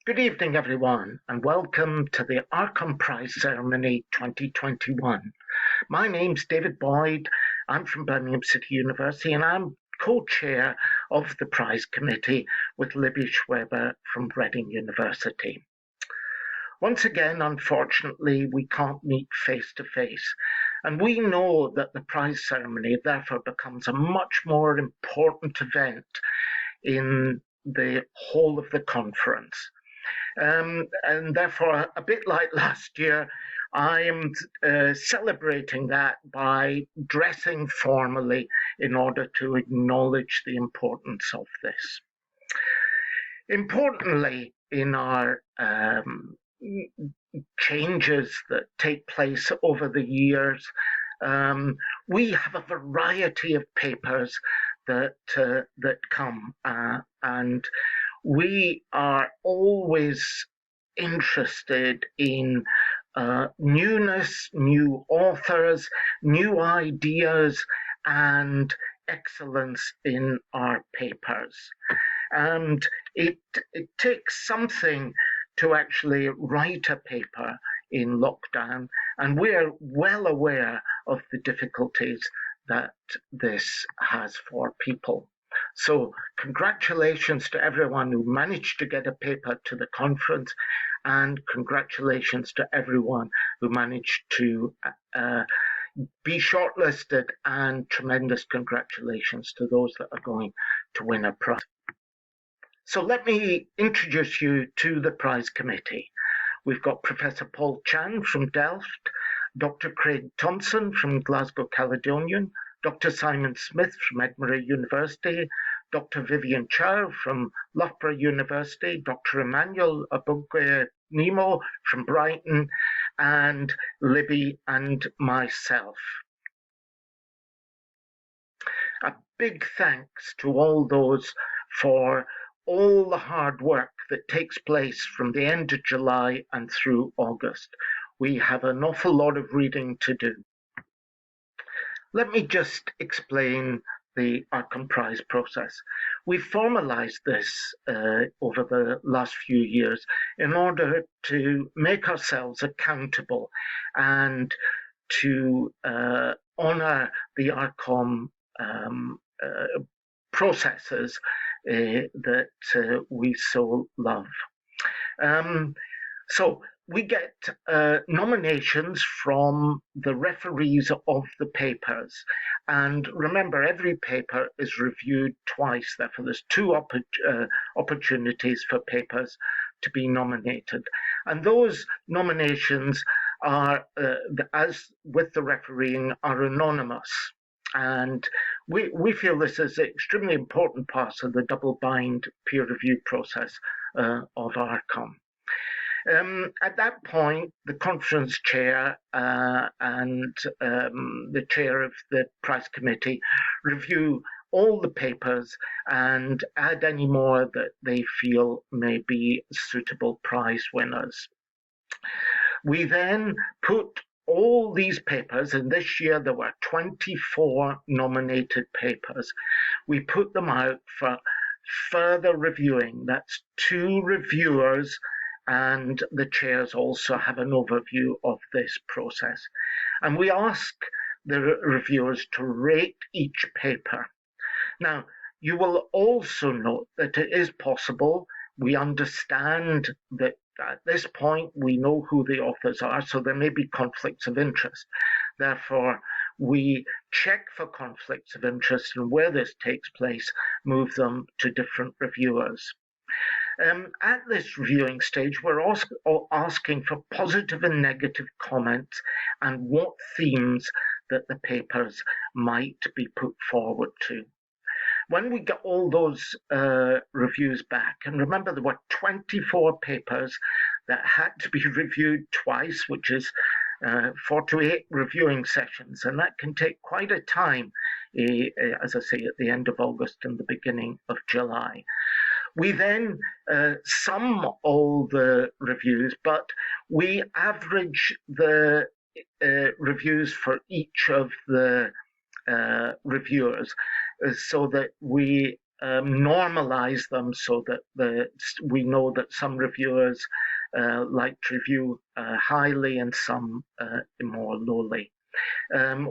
Good evening, everyone, and welcome to the ARCOM Prize Ceremony 2021. My name's David Boyd. I'm from Birmingham City University, and I'm co-chair of the prize committee with Libby Schweber from Reading University. Once again, unfortunately, we can't meet face-to-face, and we know that the prize ceremony therefore becomes a much more important event in the whole of the conference. And therefore, a bit like last year, I am celebrating that by dressing formally in order to acknowledge the importance of this. Importantly, in our changes that take place over the years, we have a variety of papers that come, and we are always interested in newness, new authors, new ideas, and excellence in our papers. And it takes something to actually write a paper in lockdown, and we're well aware of the difficulties that this has for people. So congratulations to everyone who managed to get a paper to the conference, and congratulations to everyone who managed to be shortlisted, and tremendous congratulations to those that are going to win a prize. So let me introduce you to the prize committee. We've got Professor Paul Chan from Delft, Dr. Craig Thompson from Glasgow Caledonian, Dr. Simon Smith from Edinburgh University, Dr. Vivian Chow from Loughborough University, Dr. Emmanuel Abogwe-Nimo from Brighton, and Libby and myself. A big thanks to all those for all the hard work that takes place from the end of July and through August. We have an awful lot of reading to do. Let me just explain the ARCOM Prize process. We've formalized this over the last few years in order to make ourselves accountable and to honor the ARCOM processes that we so love. So we get nominations from the referees of the papers. And remember, every paper is reviewed twice. Therefore, there's two opportunities for papers to be nominated. And those nominations are, as with the refereeing, are anonymous. And we feel this is an extremely important part of the double-blind peer review process of ARCOM. At that point, the conference chair and the chair of the prize committee review all the papers and add any more that they feel may be suitable prize winners. We then put all these papers, and this year there were 24 nominated papers. We put them out for further reviewing. That's 2 reviewers, and the chairs also have an overview of this process. And we ask the reviewers to rate each paper. Now, you will also note that it is possible, we understand that at this point we know who the authors are, so there may be conflicts of interest. Therefore, we check for conflicts of interest, and where this takes place, move them to different reviewers. At this reviewing stage, we're asking for positive and negative comments and what themes that the papers might be put forward to. When we get all those reviews back, and remember there were 24 papers that had to be reviewed twice, which is 4 to 8 reviewing sessions, and that can take quite a time, as I say, at the end of August and the beginning of July. We then sum all the reviews, but we average the reviews for each of the reviewers so that we normalize them so that we know that some reviewers like to review highly and some more lowly.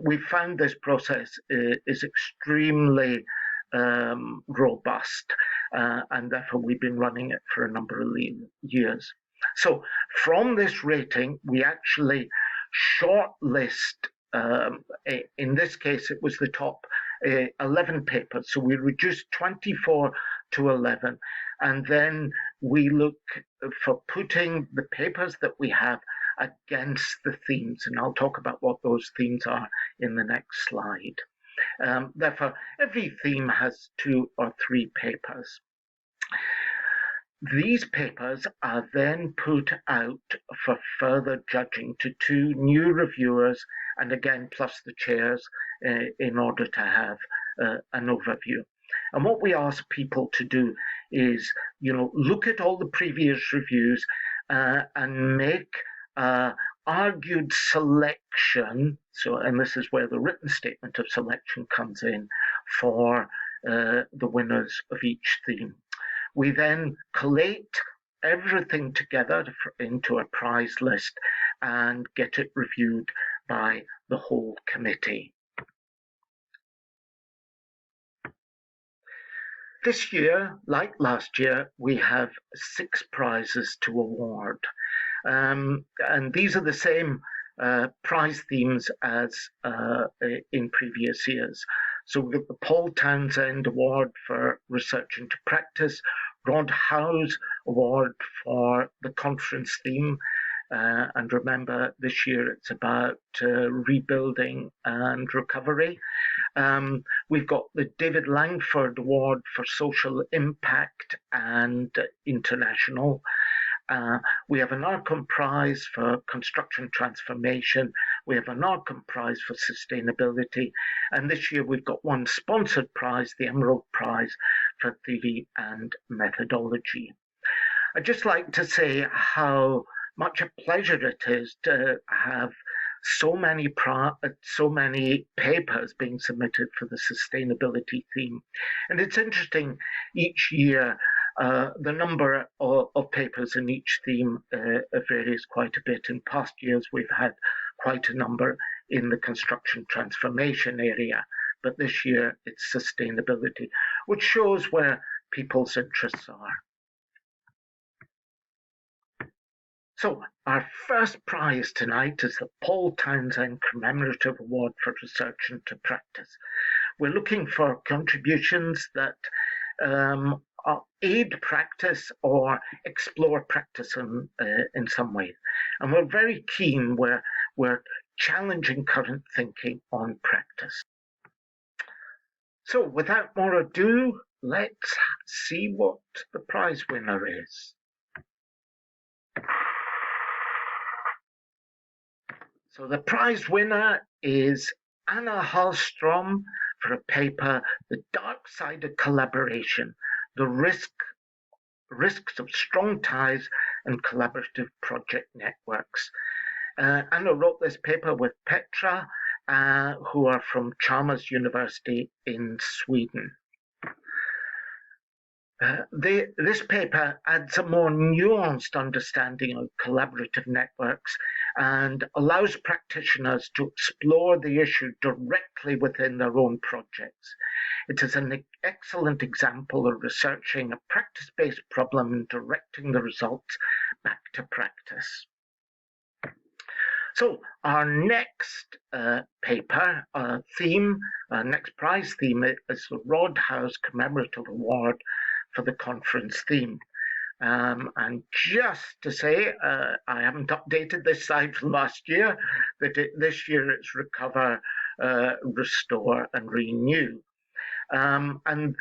We found this process is extremely robust, and therefore we've been running it for a number of years. So from this rating, we actually shortlist, in this case, it was the top 11 papers. So we reduced 24 to 11. And then we look for putting the papers that we have against the themes. And I'll talk about what those themes are in the next slide. Therefore, every theme has 2 or 3 papers. These papers are then put out for further judging to 2 new reviewers, and again, plus the chairs, in order to have an overview. And what we ask people to do is, look at all the previous reviews and make argued selection. And this is where the written statement of selection comes in for the winners of each theme. We then collate everything together into a prize list and get it reviewed by the whole committee. This year, like last year, we have 6 prizes to award. And these are the same prize themes as in previous years. So we've got the Paul Townsend Award for Research into Practice, Rod Howe's Award for the conference theme, and remember this year it's about rebuilding and recovery. We've got the David Langford Award for Social Impact and International. We have an ARCOM Prize for Construction Transformation. We have an ARCOM Prize for Sustainability. And this year we've got one sponsored prize, the Emerald Prize for Theory and Methodology. I'd just like to say how much a pleasure it is to have so many papers being submitted for the sustainability theme. And it's interesting, each year the number of papers in each theme varies quite a bit. In past years, we've had quite a number in the construction transformation area, but this year it's sustainability, which shows where people's interests are. So our first prize tonight is the Paul Townsend Commemorative Award for Research into Practice. We're looking for contributions that aid practice or explore practice in some way. And we're very keen, we're challenging current thinking on practice. So without more ado, let's see what the prize winner is. So the prize winner is Anna Hallstrom for a paper, The Dark Side of Collaboration, the risks of strong ties and collaborative project networks. Anna wrote this paper with Petra, who are from Chalmers University in Sweden. This paper adds a more nuanced understanding of collaborative networks and allows practitioners to explore the issue directly within their own projects. It is an excellent example of researching a practice-based problem and directing the results back to practice. So our next paper theme, next prize theme is the Rod Howe's Commemorative Award for the conference theme. And just to say, I haven't updated this slide from last year, but this year it's Recover, Restore and Renew. And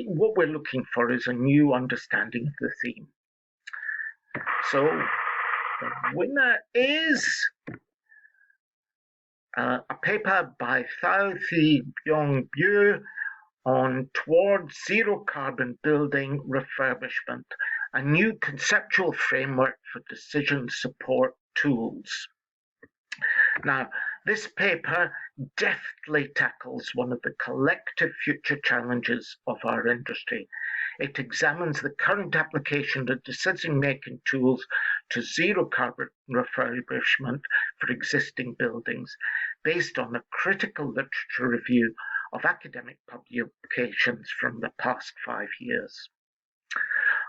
what we're looking for is a new understanding of the theme. So the winner is a paper by Thao Thi Byong Bu on Towards Zero Carbon Building Refurbishment, a new conceptual framework for decision support tools. Now, this paper deftly tackles one of the collective future challenges of our industry. It examines the current application of decision-making tools to zero carbon refurbishment for existing buildings, based on a critical literature review of academic publications from the past 5 years.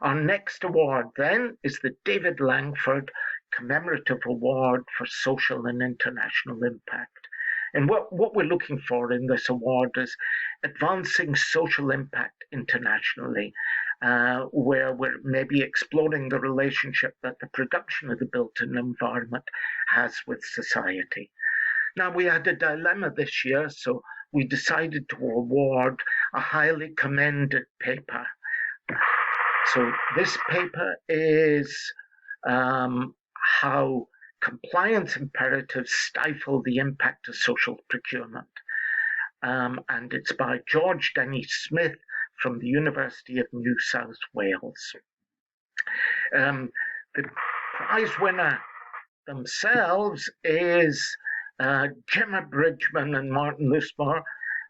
Our next award then is the David Langford Commemorative Award for Social and International Impact. And what we're looking for in this award is advancing social impact internationally, where we're maybe exploring the relationship that the production of the built environment has with society. Now, we had a dilemma this year, so we decided to award a highly commended paper. So this paper is how compliance imperatives stifle the impact of social procurement. And it's by George Denny Smith from the University of New South Wales. The prize winner themselves is Gemma Bridgman and Martin Lusmore.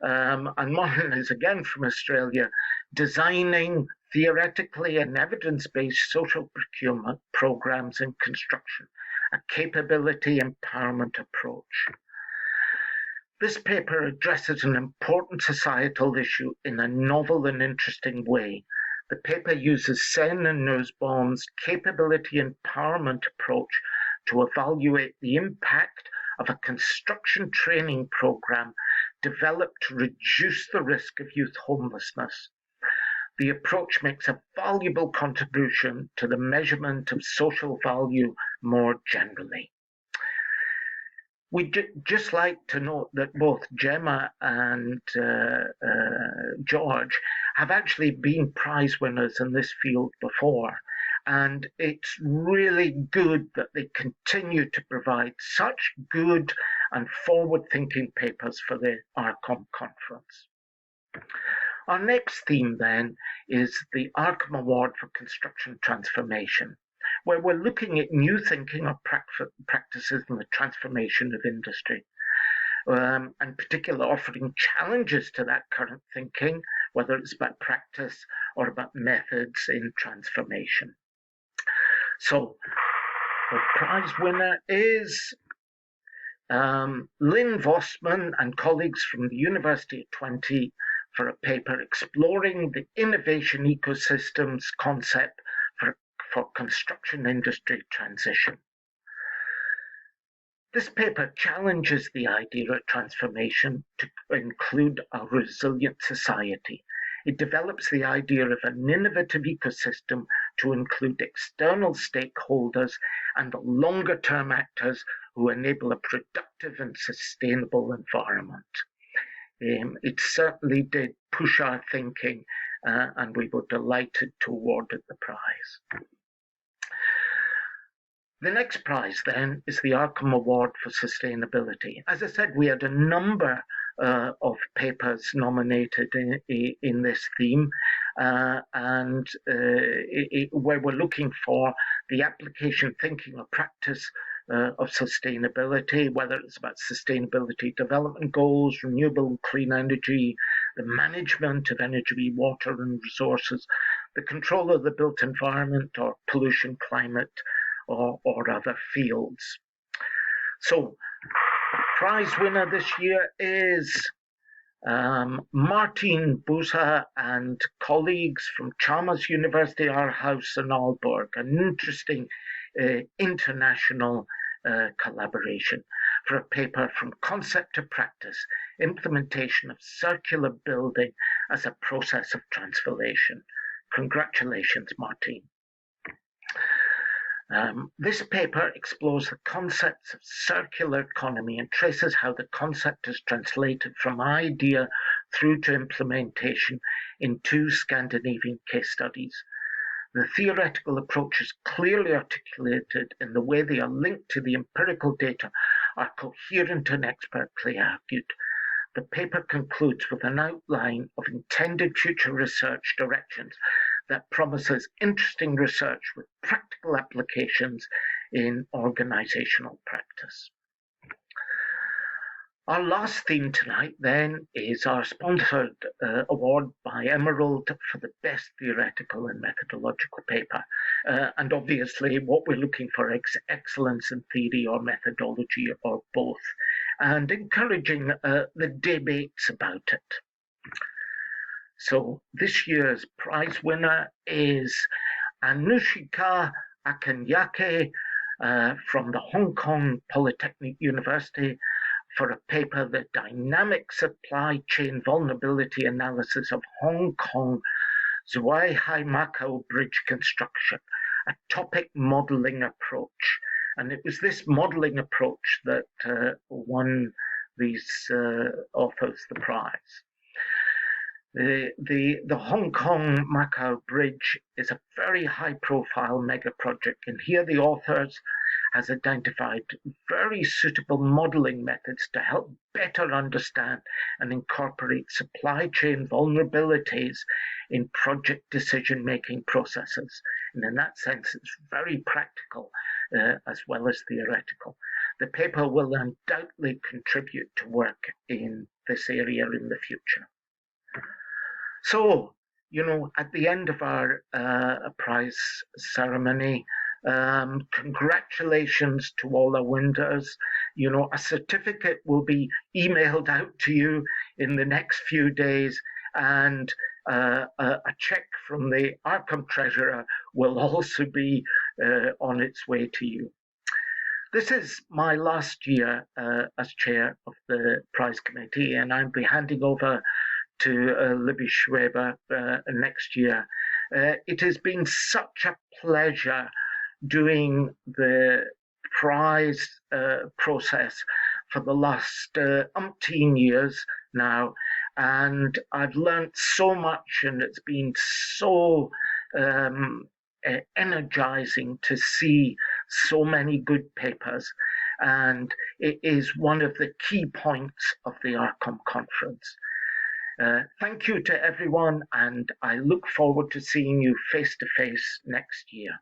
And Martin is again from Australia, designing theoretically and evidence-based social procurement programs in construction, a capability empowerment approach. This paper addresses an important societal issue in a novel and interesting way. The paper uses Sen and Nussbaum's capability empowerment approach to evaluate the impact of a construction training program developed to reduce the risk of youth homelessness. The approach makes a valuable contribution to the measurement of social value more generally. We'd just like to note that both Gemma and George have actually been prize winners in this field before, and it's really good that they continue to provide such good and forward-thinking papers for the ARCOM conference. Our next theme then is the ARCOM Award for Construction Transformation, where we're looking at new thinking or practices in the transformation of industry, and particularly offering challenges to that current thinking, whether it's about practice or about methods in transformation. So the prize winner is Lynn Vossman and colleagues from the University of Twente for a paper exploring the innovation ecosystems concept for construction industry transition. This paper challenges the idea of transformation to include a resilient society. It develops the idea of an innovative ecosystem to include external stakeholders and longer-term actors who enable a productive and sustainable environment. It certainly did push our thinking, and we were delighted to award it the prize. The next prize then is the ARCOM Award for Sustainability. As I said, we had a number of papers nominated in this theme, and where we're looking for the application, thinking, or practice of sustainability, whether it's about sustainability development goals, renewable and clean energy, the management of energy, water and resources, the control of the built environment, or pollution, climate, or other fields. So the prize winner this year is Martin Busa and colleagues from Chalmers University, Aarhus and Aalborg, an interesting international collaboration for a paper from concept to practice, implementation of circular building as a process of transformation. Congratulations, Martin. This paper explores the concepts of circular economy and traces how the concept is translated from idea through to implementation in 2 Scandinavian case studies. The theoretical approach is clearly articulated in the way they are linked to the empirical data, are coherent and expertly argued. The paper concludes with an outline of intended future research directions that promises interesting research with practical applications in organizational practice. Our last theme tonight then is our sponsored award by Emerald for the best theoretical and methodological paper. And obviously what we're looking for is excellence in theory or methodology or both, and encouraging the debates about it. So this year's prize winner is Anushika Akanyake from the Hong Kong Polytechnic University for a paper, The Dynamic Supply Chain Vulnerability Analysis of Hong Kong Zhuai Hai Macau Bridge Construction, a topic modeling approach. And it was this modeling approach that won these authors the prize. The Hong Kong Macau Bridge is a very high profile mega project, and here the authors has identified very suitable modeling methods to help better understand and incorporate supply chain vulnerabilities in project decision-making processes. And in that sense, it's very practical as well as theoretical. The paper will undoubtedly contribute to work in this area in the future. So, at the end of our prize ceremony, congratulations to all our winners. A certificate will be emailed out to you in the next few days, and a check from the ARCOM treasurer will also be on its way to you. This is my last year as chair of the prize committee, and I'll be handing over to Libby Schweber next year. It has been such a pleasure doing the prize process for the last umpteen years now, and I've learned so much, and it's been so energizing to see so many good papers, and it is one of the key points of the ARCOM conference. Thank you to everyone, and I look forward to seeing you face to face next year.